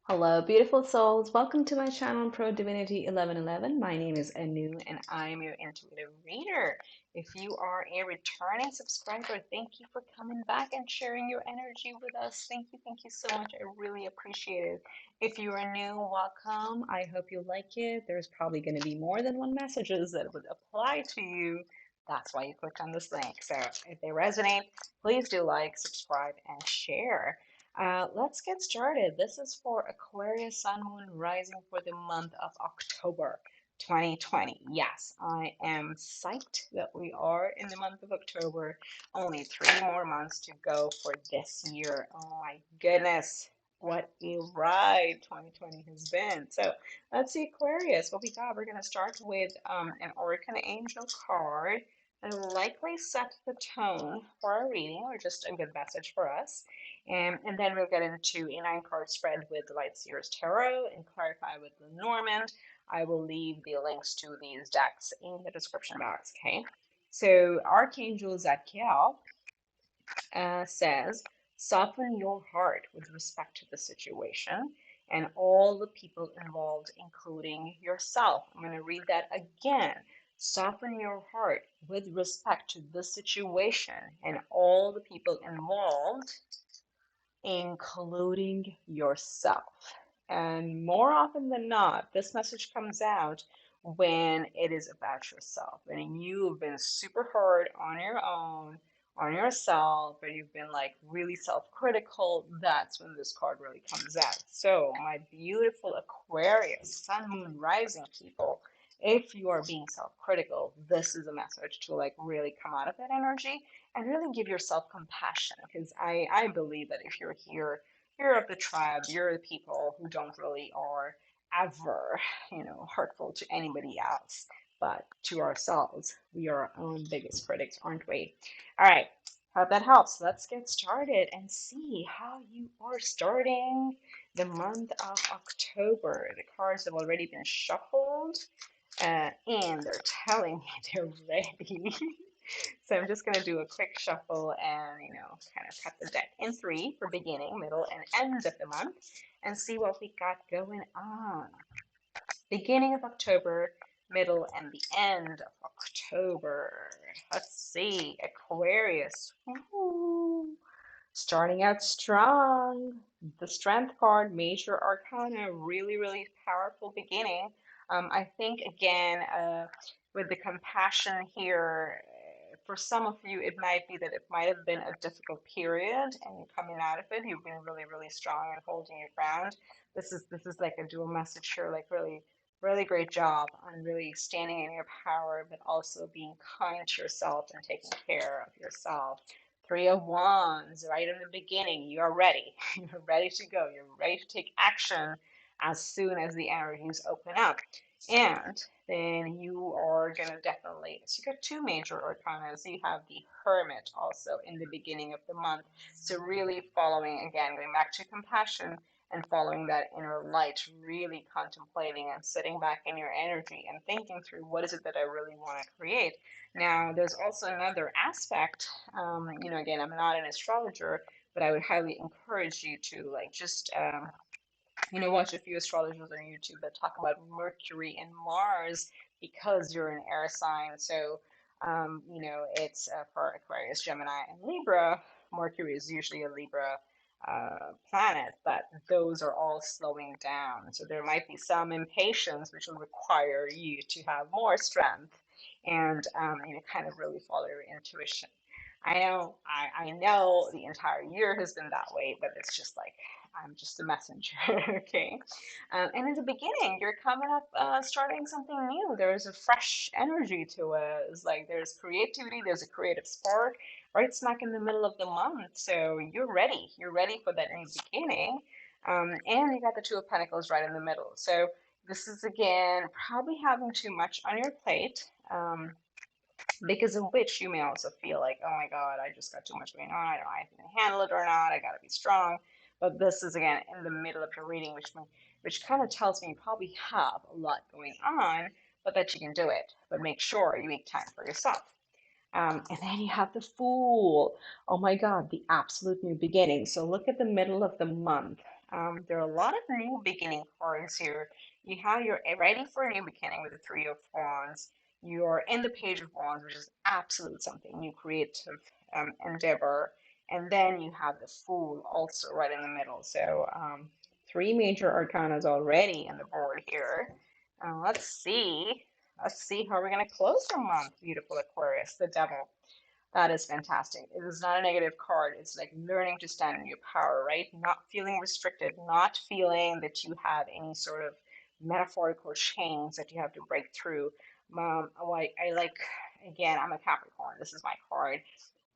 Hello, beautiful souls. Welcome to my channel, ProDivinity 1111. My name is Anu, and I am your intuitive reader. If you are a returning subscriber, thank you for coming back and sharing your energy with us. Thank you so much. I really appreciate it. If you are new, welcome. I hope you like it. There's probably going to be more than one messages that would apply to you. That's why you clicked on this link. So if they resonate, please do like, subscribe, and share. Let's get started. This is for Aquarius Sun Moon Rising for the month of October 2020. Yes, I am psyched that we are in the month of October. Only 3 more months to go for this year. Oh my goodness. What a ride 2020 has been. So let's see, Aquarius, what we got. We're going to start with an Archangel card and likely set the tone for our reading or just a good message for us. And then we'll get into a 9 card spread with the Light Seers Tarot and clarify with Lenormand. I will leave the links to these decks in the description box, okay? So Archangel Zadkiel says, soften your heart with respect to the situation and all the people involved, including yourself. I'm going to read that again. Soften your heart with respect to the situation and all the people involved, including yourself. And more often than not, this message comes out when it is about yourself and you've been super hard on your own, on yourself, and you've been like really self-critical. That's when this card really comes out. So, my beautiful Aquarius, Sun, Moon, Rising people, if you are being self-critical, this is a message to like really come out of that energy and really give yourself compassion, because I believe that if you're here, you're of the tribe, you're the people who don't really are ever, hurtful to anybody else, but to ourselves. We are our own biggest critics, aren't we? All right, hope that helps. Let's get started and see how you are starting the month of October. The cards have already been shuffled, and they're telling me they're ready. So I'm just going to do a quick shuffle and, kind of cut the deck in three for beginning, middle, and end of the month and see what we got going on. Beginning of October, middle, and the end of October. Let's see, Aquarius. Woo. Starting out strong. The Strength card, Major Arcana, really, really powerful beginning. I think, again, with the compassion here, for some of you, it might be that it might have been a difficult period, and you're coming out of it. You've been really, really strong and holding your ground. This is like a dual message here, like really, really great job on really standing in your power, but also being kind to yourself and taking care of yourself. Three of Wands, right in the beginning, you're ready. You're ready to go. You're ready to take action as soon as the energies open up. And then you are going to definitely, so you got two major arcanas. You have the Hermit also in the beginning of the month. So really following, again, going back to compassion and following that inner light, really contemplating and sitting back in your energy and thinking through what is it that I really want to create. Now, there's also another aspect, again, I'm not an astrologer, but I would highly encourage you to like just watch a few astrologers on YouTube that talk about Mercury and Mars because you're an air sign. So, it's for Aquarius, Gemini, and Libra. Mercury is usually a Libra planet, but those are all slowing down. So there might be some impatience, which will require you to have more strength and kind of really follow your intuition. I know the entire year has been that way, but it's just like I'm just a messenger, okay? And in the beginning, you're coming up, starting something new. There's a fresh energy to it. It's like there's creativity, there's a creative spark right smack in the middle of the month. So you're ready. You're ready for that new beginning. And you got the Two of Pentacles right in the middle. So this is, again, probably having too much on your plate. Because of which you may also feel like, oh my God, I just got too much going on. I don't know if I can handle it or not. I got to be strong. But this is, again, in the middle of your reading, which kind of tells me you probably have a lot going on, but that you can do it. But make sure you make time for yourself. And then you have the Fool. Oh my God, the absolute new beginning. So look at the middle of the month. There are a lot of new beginning cards here. You're ready for a new beginning with the Three of Wands. You're in the Page of Wands, which is absolute something new creative endeavor. And then you have the Fool also right in the middle. So three major arcanas already on the board here. Let's see. Let's see how we're going to close our month, beautiful Aquarius, the Devil. That is fantastic. It is not a negative card. It's like learning to stand in your power, right? Not feeling restricted, not feeling that you have any sort of metaphorical chains that you have to break through. I like, again, I'm a Capricorn. This is my card.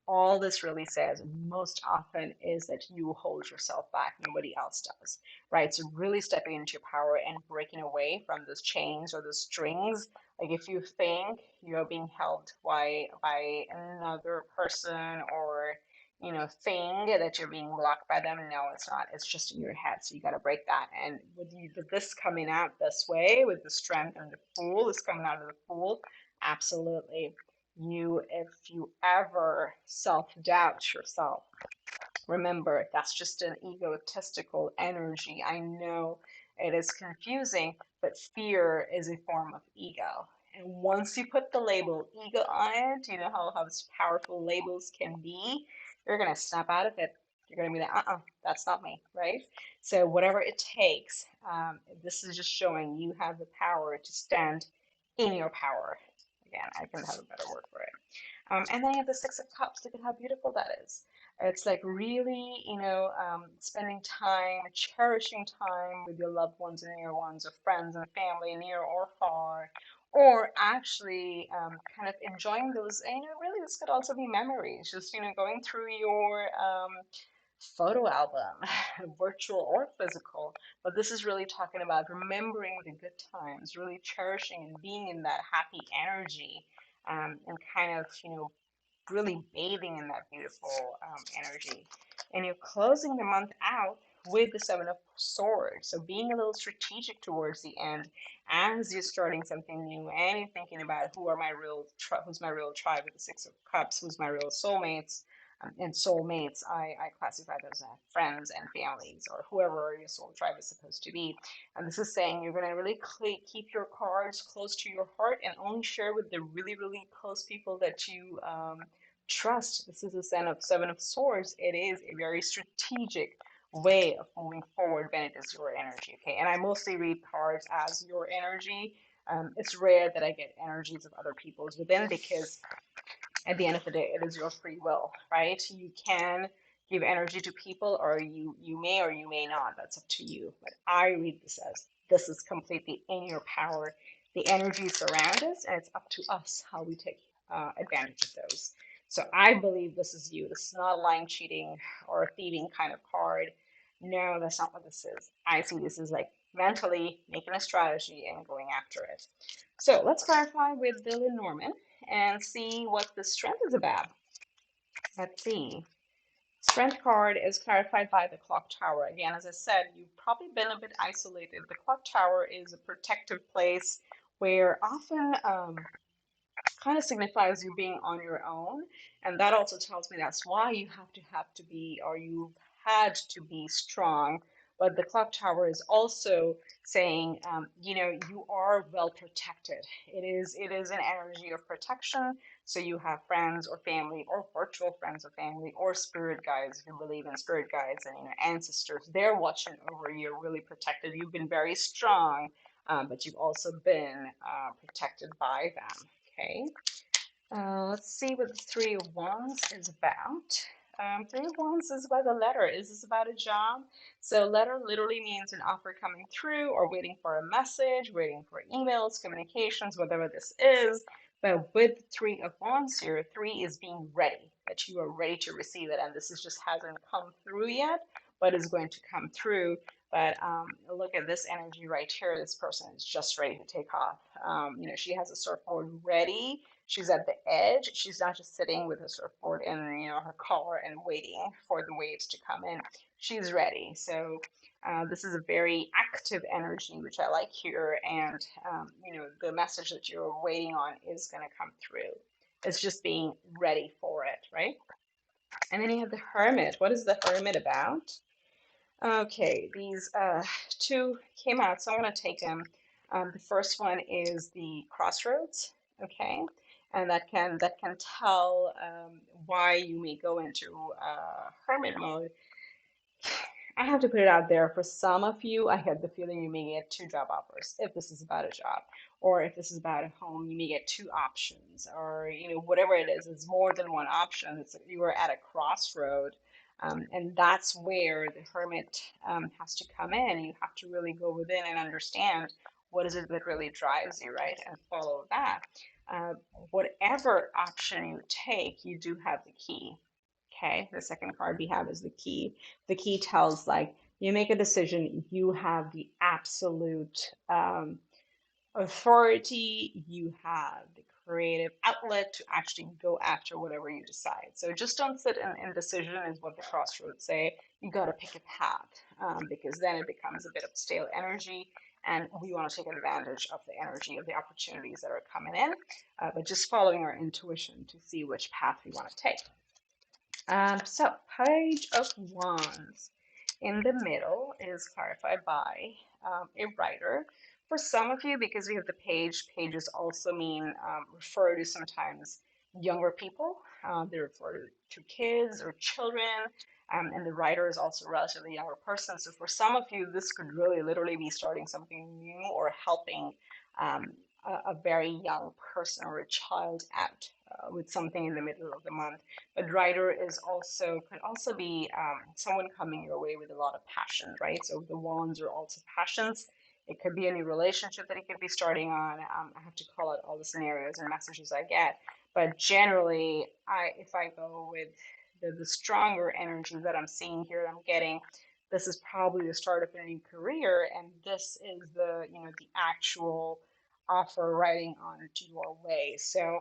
All this really says most often is that you hold yourself back, nobody else does, right? So really stepping into your power and breaking away from those chains or those strings. Like if you think you're being held by another person or thing, that you're being blocked by them, no, it's not. It's just in your head. So you got to break that. And with this coming out this way, with the strength and the Fool is coming out of the Fool, absolutely. If you ever self-doubt yourself, remember that's just an egotistical energy. I know it is confusing, but fear is a form of ego. And once you put the label ego on it, you know how powerful labels can be, you're going to snap out of it. You're going to be like, that's not me, right? So, whatever it takes, this is just showing you have the power to stand in your power. Again, I can have a better word for it. And then you have the Six of Cups. Look at how beautiful that is. It's like really, spending time, cherishing time with your loved ones and near ones, or friends and family, near or far, or actually kind of enjoying those. And, really, this could also be memories. Just, going through your photo album, virtual or physical. But this is really talking about remembering the good times, really cherishing and being in that happy energy, and kind of, really bathing in that beautiful energy. And you're closing the month out with the Seven of Swords. So being a little strategic towards the end as you're starting something new and you're thinking about who's my real tribe with the Six of Cups, who's my real soulmates. And soulmates, I classify those as friends and families or whoever your soul tribe is supposed to be. And this is saying you're going to really keep your cards close to your heart and only share with the really, really close people that you trust. This is a Seven of Swords. It is a very strategic way of moving forward when it is your energy. Okay, and I mostly read cards as your energy. It's rare that I get energies of other people's within, because at the end of the day, it is your free will, right? You can give energy to people, or you may or you may not. That's up to you. But I read this as this is completely in your power. The energies surround us, and it's up to us how we take advantage of those. So I believe this is you. This is not a lying, cheating, or a thieving kind of card. No, that's not what this is. I see this as like mentally making a strategy and going after it. So let's clarify with the Lenormand and see what the strength is about. Let's see. Strength card is clarified by the clock tower. Again, as I said, you've probably been a bit isolated. The clock tower is a protective place where often kind of signifies you being on your own. And that also tells me that's why you have to be, or you've had to be strong. But the clock tower is also saying, you are well protected. It is an energy of protection. So you have friends or family, or virtual friends or family, or spirit guides, if you believe in spirit guides, and ancestors. They're watching over you, you're really protected. You've been very strong, but you've also been protected by them. Okay, let's see what the Three of Wands is about. Three of Wands is about a letter. Is this about a job? So letter literally means an offer coming through, or waiting for a message, waiting for emails, communications, whatever this is. But with Three of Wands here, three is being ready, that you are ready to receive it. And this is just hasn't come through yet, but is going to come through. But look at this energy right here. This person is just ready to take off. She has a surfboard ready. She's at the edge. She's not just sitting with a surfboard in, her car and waiting for the waves to come in. She's ready. So this is a very active energy, which I like here. And, the message that you're waiting on is going to come through. It's just being ready for it, right? And then you have the Hermit. What is the Hermit about? Okay, these two came out, so I'm going to take them. The first one is the crossroads, okay, and that can tell why you may go into hermit mode. I have to put it out there for some of you. I get the feeling you may get two job offers if this is about a job, or if this is about a home, you may get two options, or whatever it is. It's more than one option. It's you are at a crossroad, and that's where the hermit has to come in. You have to really go within and understand what is it that really drives you, right, and follow that. Uh, Whatever option you take, you do have the key. Okay, the second card we have is the key. The key tells like you make a decision, you have the absolute authority, you have the creative outlet to actually go after whatever you decide. So just don't sit in indecision, is what the crossroads say. You got to pick a path because then it becomes a bit of stale energy. And we want to take advantage of the energy of the opportunities that are coming in, but just following our intuition to see which path we want to take. So, Page of Wands in the middle is clarified by a writer. For some of you, because we have the pages also mean refer to sometimes younger people. They refer to kids or children, and the writer is also a relatively younger person. So, for some of you, this could really literally be starting something new or helping a very young person or a child out with something in the middle of the month. But writer is also could also be someone coming your way with a lot of passion, right? So the wands are also passions. It could be a new relationship that it could be starting on. I have to call out all the scenarios and messages I get, but generally, if I go with the stronger energy that I'm seeing here, I'm getting. This is probably the start of a new career, and this is the actual offer writing onto your way. So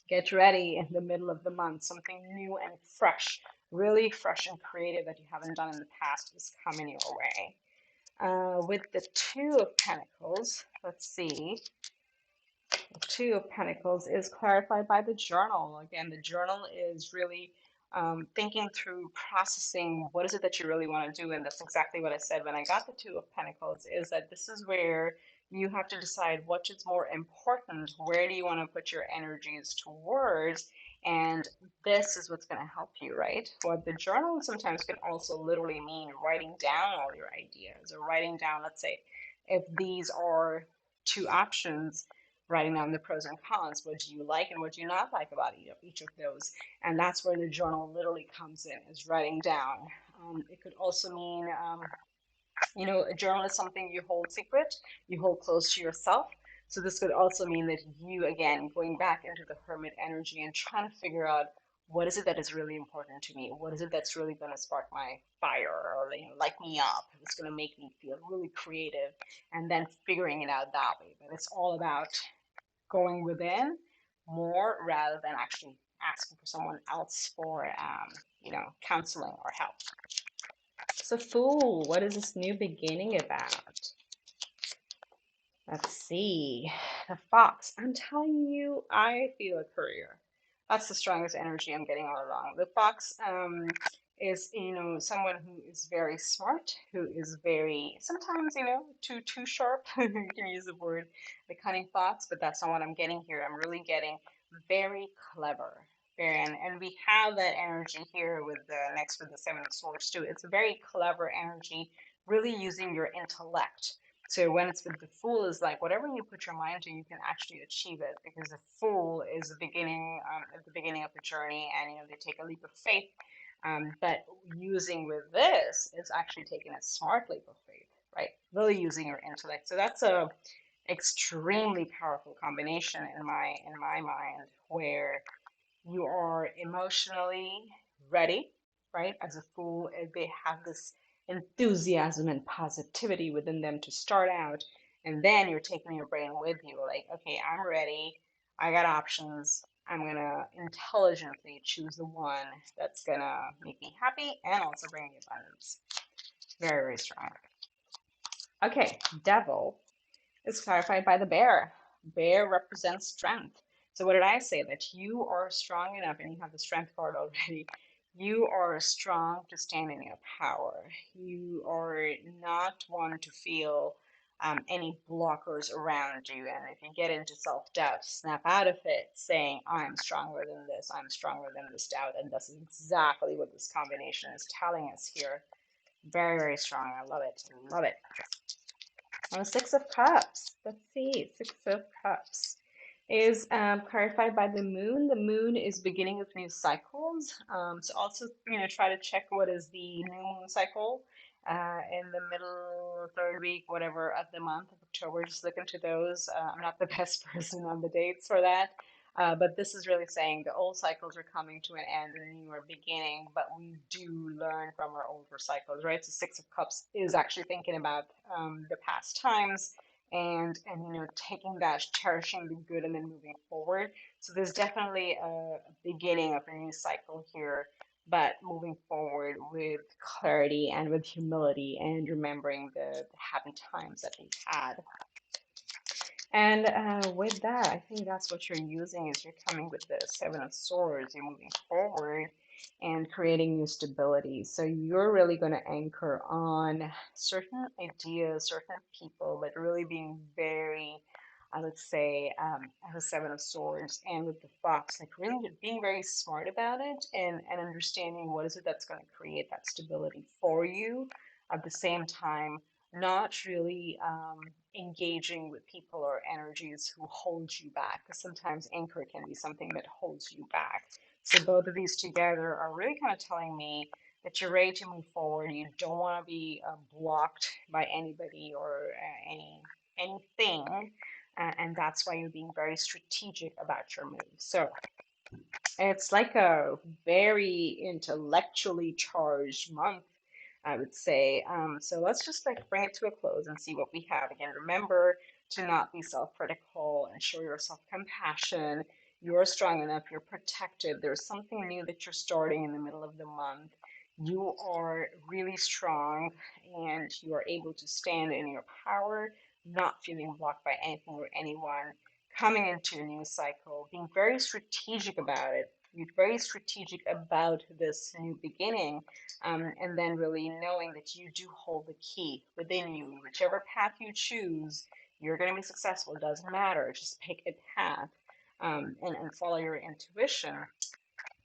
get ready in the middle of the month. Something new and fresh, really fresh and creative that you haven't done in the past is coming your way. With the Two of Pentacles, let's see. The Two of Pentacles is clarified by the journal. Again, the journal is really thinking through, processing what is it that you really want to do. And that's exactly what I said when I got the Two of Pentacles, is that this is where you have to decide what is more important. Where do you want to put your energies towards? And this is what's going to help you, right? What the journal sometimes can also literally mean writing down all your ideas, or writing down, let's say, if these are two options, writing down the pros and cons. What do you like and what do you not like about each of those? And that's where the journal literally comes in, is writing down. It could also mean, a journal is something you hold secret, you hold close to yourself. So this could also mean that you, again, going back into the hermit energy and trying to figure out what is it that is really important to me? What is it that's really going to spark my fire, or light me up? It's going to make me feel really creative, and then figuring it out that way. But it's all about going within more rather than actually asking for someone else for, counseling or help. So, Fool, what is this new beginning about? Let's see. The Fox. I'm telling you, I feel a courier. That's the strongest energy I'm getting all along. The Fox is, someone who is very smart, who is very, sometimes, too sharp. You can use the word, the cunning fox, but that's not what I'm getting here. I'm really getting very clever. And we have that energy here with the next with the Seven of Swords too. It's a very clever energy, really using your intellect. So when it's with the Fool, is like whatever you put your mind to, you can actually achieve it, because the Fool is the beginning at the beginning of the journey, and they take a leap of faith. But using with this, it's actually taking a smart leap of faith, right? Really using your intellect. So that's a extremely powerful combination in my mind, where you are emotionally ready, right? As a Fool, they have this enthusiasm and positivity within them to start out, and then you're taking your brain with you, like, okay, I'm ready, I got options, I'm gonna intelligently choose the one that's gonna make me happy and also bring me abundance. Very, very strong. Okay, Devil is clarified by the bear. Bear represents strength. So what did I say? That you are strong enough, and you have the strength card already, You are strong to stand in your power. You are not one to feel any blockers around you. And if you get into self doubt, snap out of it saying, I'm stronger than this, I'm stronger than this doubt. And that's exactly what this combination is telling us here. Very, very strong. I love it. I love it. And the Six of Cups. Let's see. Six of Cups is clarified by the moon. The moon is beginning of new cycles. So also, try to check what is the new moon cycle in the middle, third week, whatever of the month of October. Just look into those. I'm not the best person on the dates for that. But this is really saying the old cycles are coming to an end and a new are beginning, but we do learn from our older cycles, right? So Six of Cups is actually thinking about the past times and taking that, cherishing the good and then moving forward. So there's definitely a beginning of a new cycle here, but moving forward with clarity and with humility and remembering the happy times that we've had. And with that, I think that's what you're using is you're coming with the Seven of Swords, you're moving forward and creating new stability. So you're really going to anchor on certain ideas, certain people, but really being very, I would say, as a Seven of Swords and with the Fox, like really being very smart about it and understanding what is it that's going to create that stability for you. At the same time, not really engaging with people or energies who hold you back, because sometimes anger can be something that holds you back. So both of these together are really kind of telling me that you're ready to move forward. You don't want to be blocked by anybody or anything, and that's why you're being very strategic about your moves. So it's like a very intellectually charged month, I would say. So let's just like bring it to a close and see what we have. Again, remember to not be self-critical and show yourself compassion. You're strong enough, you're protected. There's something new that you're starting in the middle of the month. You are really strong and you are able to stand in your power, not feeling blocked by anything or anyone, coming into a new cycle, being very strategic about it, be very strategic about this new beginning, and then really knowing that you do hold the key within you. Whichever path you choose, you're going to be successful. It doesn't matter. Just pick a path and follow your intuition.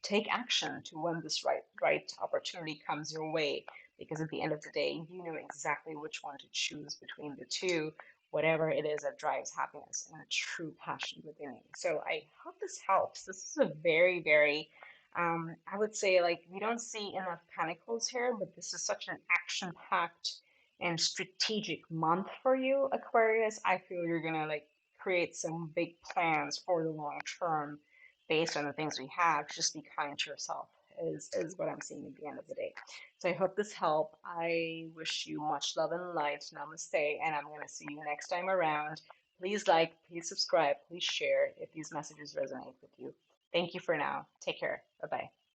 Take action to when this right opportunity comes your way, because at the end of the day you know exactly which one to choose between the two, whatever it is that drives happiness and a true passion within you. So I hope this helps. This is a very, very I would say, like, we don't see enough pentacles here, but this is such an action packed and strategic month for you, Aquarius. I feel you're gonna like create some big plans for the long term based on the things we have. Just be kind to yourself is what I'm seeing at the end of the day. So I hope this helped. I wish you much love and light. Namaste, and I'm going to see you next time around. Please like, please subscribe, please share if these messages resonate with you. Thank you for now. Take care. Bye bye.